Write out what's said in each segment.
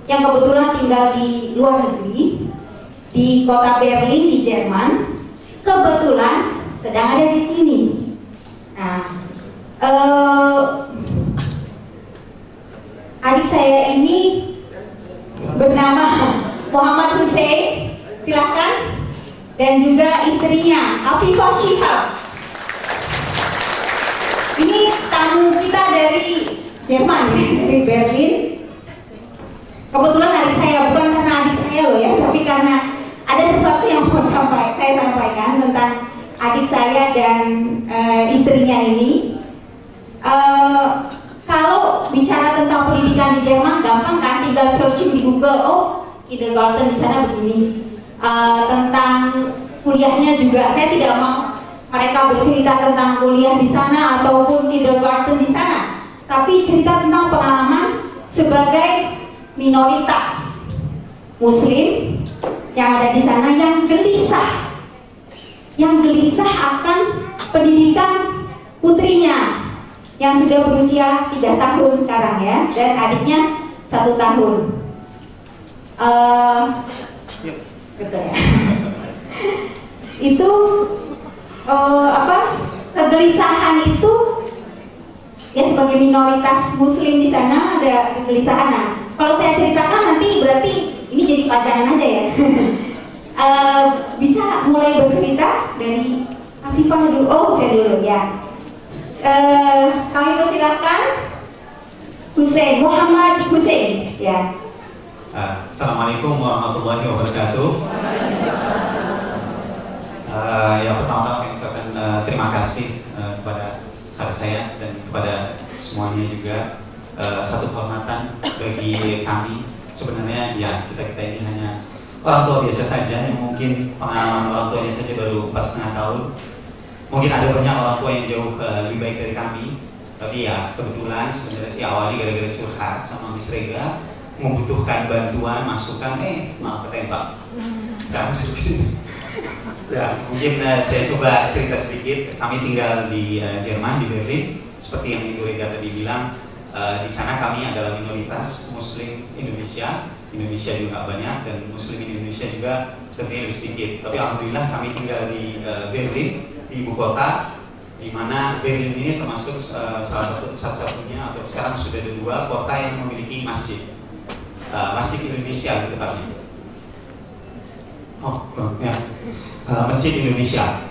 yang kebetulan tinggal di luar negeri, di kota Berlin di Jerman, kebetulan sedang ada di sini. Nah, adik saya ini bernama Muhammad Hussein, silahkan, dan juga istrinya Afifah Shihab. Ini tamu kita dari Jerman, dari Berlin. Kebetulan adik saya, bukan karena adik saya loh ya, tapi karena ada sesuatu yang mau saya sampaikan tentang adik saya dan istrinya ini. Kalau bicara tentang pendidikan di Jerman gampang kan, tinggal searching di Google, oh kindergarten di sana begini. Tentang kuliahnya juga, saya tidak mau mereka bercerita tentang kuliah di sana ataupun kindergarten di sana, tapi cerita tentang pengalaman sebagai minoritas Muslim yang ada di sana, yang gelisah akan pendidikan putrinya yang sudah berusia 3 tahun sekarang ya, dan adiknya 1 tahun. Betul ya. Itu kegelisahan itu ya, sebagai minoritas Muslim di sana ada kegelisahan. Nah, kalau saya ceritakan nanti berarti ini jadi pajangan aja ya. Bisa mulai bercerita dari Afifah dulu. Oh, saya dulu ya. Kami persilakan Hussein, Muhammad Hussein ya. Assalamualaikum warahmatullahi wabarakatuh. Yang pertama-tama kami ucapkan terima kasih kepada saudara saya dan kepada semuanya juga. Satu kehormatan bagi kami. Sebenarnya ya kita ini hanya orang tua biasa saja yang mungkin pengalaman orang tuanya saja baru 4,5 tahun. Mungkin ada banyak orang tua yang jauh lebih baik dari kami. Tapi ya kebetulan sebenarnya sih awalnya gara-gara curhat sama Miss Rega, membutuhkan bantuan, masukan, maaf ketembak. Sekarang sudah kesini. Ya, mungkin saya coba cerita sedikit. Kami tinggal di Jerman, di Berlin. Seperti yang Ibu Rega tadi bilang, di sana kami adalah minoritas Muslim Indonesia. Indonesia juga banyak dan Muslim Indonesia juga tentunya lebih sedikit. Tapi alhamdulillah kami tinggal di Berlin, di ibu kota, di mana Berlin ini termasuk salah satu-satunya atau sekarang sudah ada 2 kota yang memiliki masjid. Masjid Indonesia gitu tepatnya. Masjid Indonesia.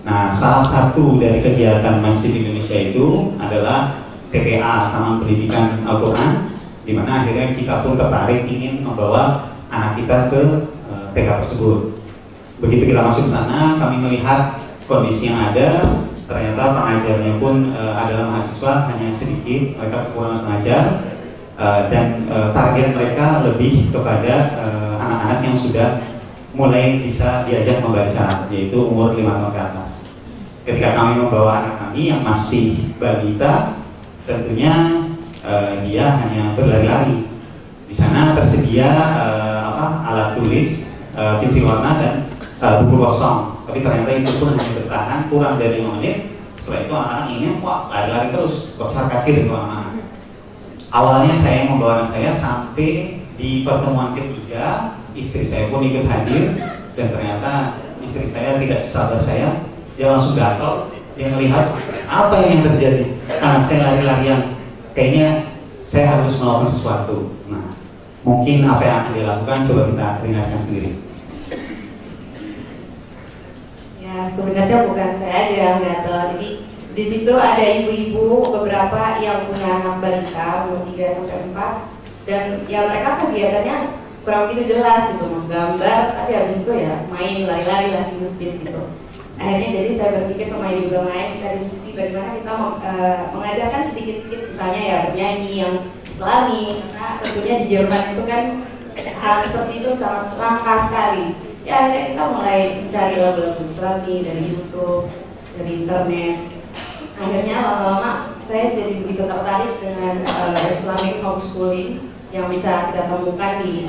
Nah, salah satu dari kegiatan Masjid Indonesia itu adalah TPA, Taman Pendidikan Al-Quran, di mana akhirnya kita pun tertarik ingin membawa anak kita ke TK tersebut. Begitu kita masuk sana, kami melihat kondisi yang ada. Ternyata pengajarnya pun adalah mahasiswa hanya sedikit, mereka kekurangan pengajar, dan target mereka lebih kepada anak-anak yang sudah mulai bisa diajak membaca, yaitu umur 5 tahun ke atas. Ketika kami membawa anak kami yang masih balita, tentunya dia hanya berlari-lari. Di sana tersedia alat tulis, pensil warna dan buku kosong. Tapi ternyata itu pun hanya bertahan kurang dari 5 menit. Setelah itu anak-anak ingin lari-lari terus, kocar-kacir di mana-mana. Awalnya saya membawa anak saya sampai di pertemuan ketiga, istri saya pun ikut hadir, dan ternyata istri saya tidak sesabar saya. Dia langsung gatal, dia melihat apa yang terjadi. Anak saya lari-larian, kayaknya saya harus melakukan sesuatu. Nah, mungkin apa yang akan dilakukan coba kita dengarkan sendiri. Ya, sebenarnya bukan saya aja yang gatal. Jadi di situ ada ibu-ibu beberapa yang punya anak balita umur 3-4, dan ya mereka kegiatannya kurang begitu jelas gitu, menggambar, tapi habis itu ya main lari-lari lah di masjid gitu. Akhirnya jadi saya berpikir sama ibu yang lain, kita diskusi bagaimana kita mengajarkan sedikit-sedikit, misalnya ya bernyanyi yang Islami, karena tentunya di Jerman itu kan hal seperti itu sangat langka sekali. Ya akhirnya kita mulai mencari lagu-lagu Islami dari YouTube, dari internet. Akhirnya lama-lama saya jadi begitu tertarik dengan Islamic homeschooling yang bisa kita temukan di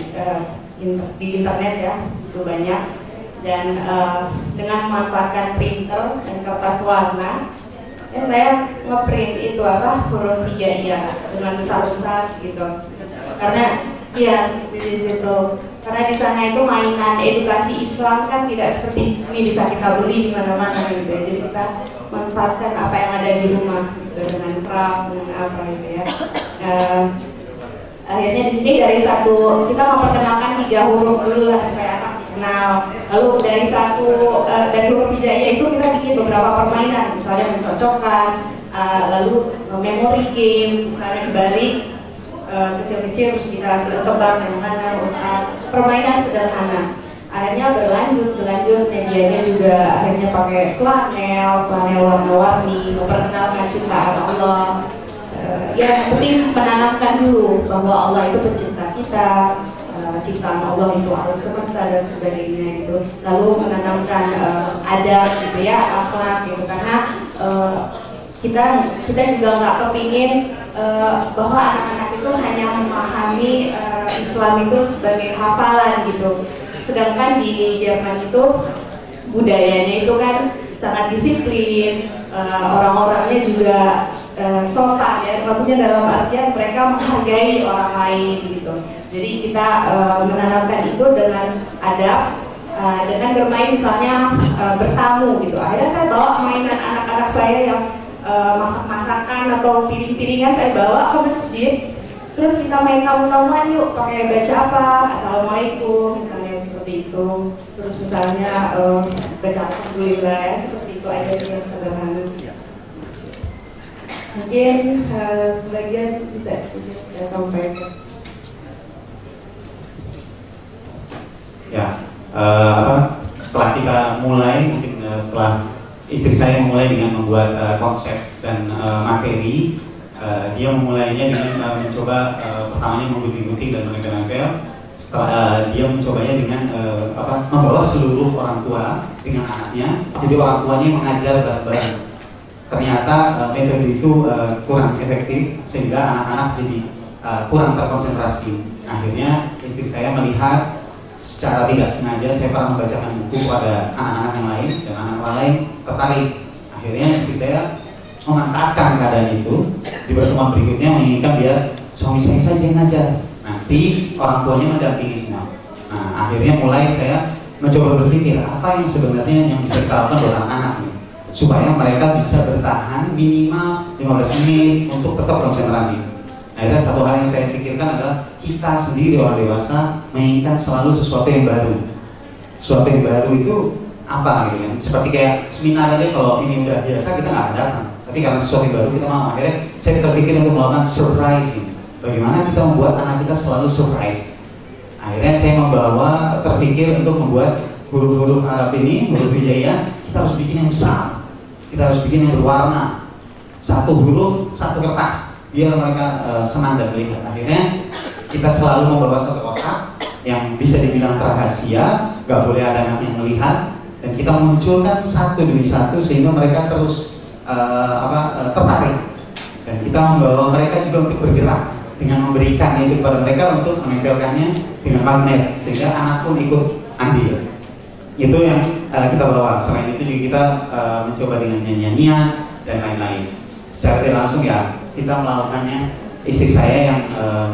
internet ya, itu banyak. Dan dengan memanfaatkan printer dan kertas warna, ya saya ngeprint itu apa huruf hijaiyah dengan besar-besar gitu. Karena ya di situ, karena di sana itu mainan edukasi Islam kan tidak seperti ini bisa kita beli di mana-mana gitu ya. Jadi kita manfaatkan apa yang ada di rumah gitu, dengan craft, dengan apa gitu ya. Akhirnya di sini dari satu kita memperkenalkan 3 huruf dulu lah supaya anak kenal. Lalu dari dari huruf hijaiyah itu kita bikin beberapa permainan, misalnya mencocokkan, lalu memory game, misalnya dibalik kecil-kecil terus kita sudah tebak yang mana permainan sederhana. Akhirnya berlanjut medianya juga akhirnya pakai flanel warna-warni, memperkenalkan ciptaan Allah. Ya penting menanamkan dulu bahwa Allah itu pencipta kita, ciptaan Allah itu alam semesta dan sebagainya gitu. Lalu menanamkan adab gitu ya, akhlak gitu, karena kita juga nggak kepingin bahwa anak-anak itu hanya memahami Islam itu sebagai hafalan gitu. Sedangkan di Jerman itu budayanya itu kan sangat disiplin, orang-orangnya juga sopan ya, maksudnya dalam artian mereka menghargai orang lain gitu. Jadi kita menanamkan itu dengan adab, dengan bermain misalnya bertamu gitu. Akhirnya saya bawa mainan anak-anak saya yang masak-masakan atau piring-piringan saya bawa ke masjid. Terus kita main tamu-tamuan yuk, pakai baca apa, assalamualaikum misalnya seperti itu. Terus misalnya baca alhamdulillah ya, seperti itu aja sih yang sederhana. Mungkin sebagian bisa saya sampaikan. Ya, setelah kita mulai, mungkin setelah istri saya memulai dengan membuat konsep dan materi, dia memulainya dengan mencoba pertamanya menggunting-gunting dan menempel-nempel. Setelah dia mencobanya dengan membawa seluruh orang tua dengan anaknya, jadi orang tuanya mengajar bareng-bareng. Ternyata metode itu kurang efektif sehingga anak-anak jadi kurang terkonsentrasi. Akhirnya istri saya melihat secara tidak sengaja saya pernah membacakan buku kepada anak-anak yang lain dan anak-anak lain tertarik. Akhirnya istri saya memanfaatkan keadaan itu di pertemuan berikutnya, menginginkan dia suami saya saja yang ngajar, nanti orang tuanya mendampingi semua. Nah akhirnya mulai saya mencoba berpikir apa yang sebenarnya yang bisa kita lakukan buat anak-anak nih, supaya mereka bisa bertahan minimal 15 menit untuk tetap konsentrasi. Akhirnya satu hal yang saya pikirkan adalah kita sendiri orang dewasa menginginkan selalu sesuatu yang baru. Sesuatu yang baru itu apa gitu kan? Seperti kayak seminar aja, kalau ini udah biasa kita nggak akan datang. Tapi karena sesuatu yang baru kita mau. Akhirnya saya terpikir untuk melakukan surprising. Bagaimana kita membuat anak kita selalu surprise. Akhirnya saya terpikir untuk membuat huruf-huruf Arab ini, huruf hijaiyah, kita harus bikin yang besar. Kita harus bikin yang berwarna. Satu huruf, satu kertas, biar mereka senang dan melihat. Akhirnya kita selalu membawa satu kotak yang bisa dibilang rahasia, nggak boleh ada anak yang melihat, dan kita munculkan satu demi satu sehingga mereka terus tertarik. Dan kita membawa mereka juga untuk bergerak dengan memberikan itu kepada mereka untuk menempelkannya dengan magnet sehingga anak pun ikut ambil. Itu yang kita bawa. Selain itu juga kita mencoba dengan nyanyian dan lain-lain. Secara tidak langsung ya kita melakukannya. Istri saya yang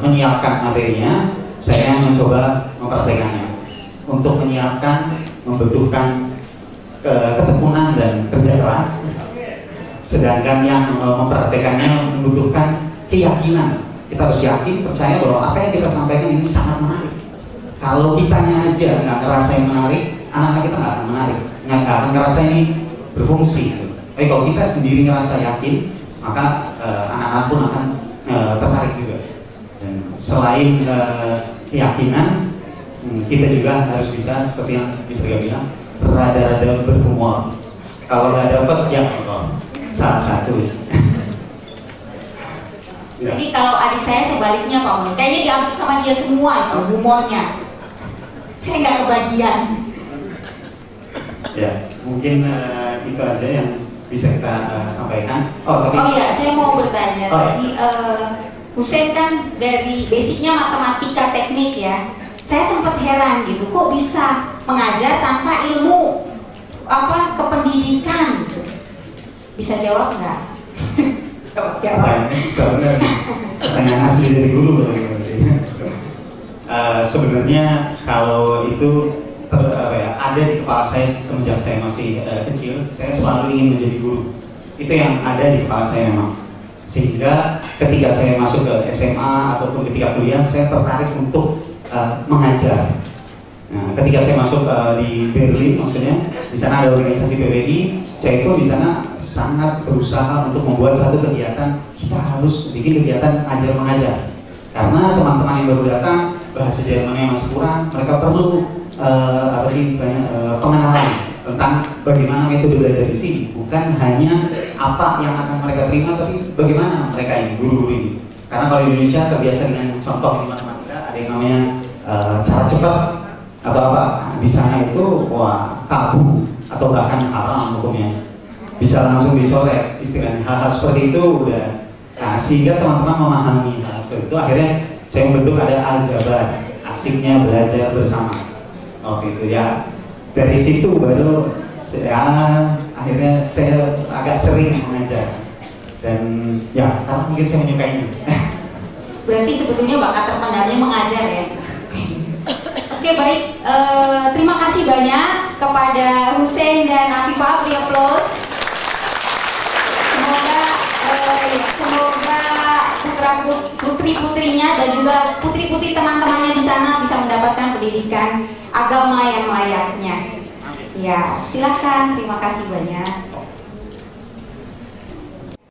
menyiapkan materinya, saya yang mencoba mempraktekannya. Untuk menyiapkan membutuhkan ketekunan dan kerja keras, sedangkan yang mempraktekannya membutuhkan keyakinan. Kita harus yakin, percaya bahwa apa yang kita sampaikan ini sangat menarik. Kalau kitanya aja nggak ngerasa yang menarik, anak-anak kita nggak akan menarik, nggak akan ngerasa ini berfungsi. Tapi kalau kita sendiri ngerasa yakin, maka anak-anak pun akan tertarik juga. Dan selain keyakinan, kita juga harus bisa seperti yang bisa kita bilang, rada-rada berhumor. Kalau nggak dapat, ya salah satu. Jadi kalau adik saya sebaliknya Pak Mun, kayaknya diambil sama dia semua itu humornya. Saya nggak kebagian. Ya, mungkin itu aja yang bisa kita sampaikan. Oh iya, saya mau bertanya. Tadi Hussein kan dari basicnya matematika teknik ya. Saya sempat heran gitu, kok bisa mengajar tanpa ilmu kependidikan? Bisa jawab nggak? Jawab. Pertanyaannya susah benar nih. Pertanyaan asli dari guru berarti. Sebenarnya kalau itu ada di kepala saya semenjak saya masih kecil, saya selalu ingin menjadi guru. Itu yang ada di kepala saya memang. Sehingga ketika saya masuk ke SMA ataupun ketika kuliah, saya tertarik untuk mengajar. Nah, ketika saya masuk di Berlin, maksudnya di sana ada organisasi PBI, saya itu di sana sangat berusaha untuk membuat satu kegiatan. Kita harus bikin kegiatan ajar mengajar, karena teman-teman yang baru datang bahasa Jermannya masih kurang, mereka perlu pengenalan tentang bagaimana metode belajar di sini, bukan hanya apa yang akan mereka terima, tapi bagaimana mereka ini guru-guru ini. Karena kalau di Indonesia terbiasa dengan contoh di matematika, ada yang namanya cara cepat atau apa, di sana itu wah tabu atau bahkan haram hukumnya, bisa langsung dicoret istilahnya. Hal-hal seperti itu udah, nah, sehingga teman-teman memahami hal itu. Akhirnya saya membentuk ada aljabar, asiknya belajar bersama. Itu ya, dari situ baru akhirnya saya agak sering mengajar, dan ya karena mungkin saya menyukainya. Berarti sebetulnya bakat terpendamnya mengajar ya. Oke, baik, terima kasih banyak kepada Hussein dan Afifah, beri aplaus. Semoga putri-putrinya dan juga putri-putri teman-temannya di sana bisa mendapatkan pendidikan agama yang layaknya. Ya, silakan, terima kasih banyak.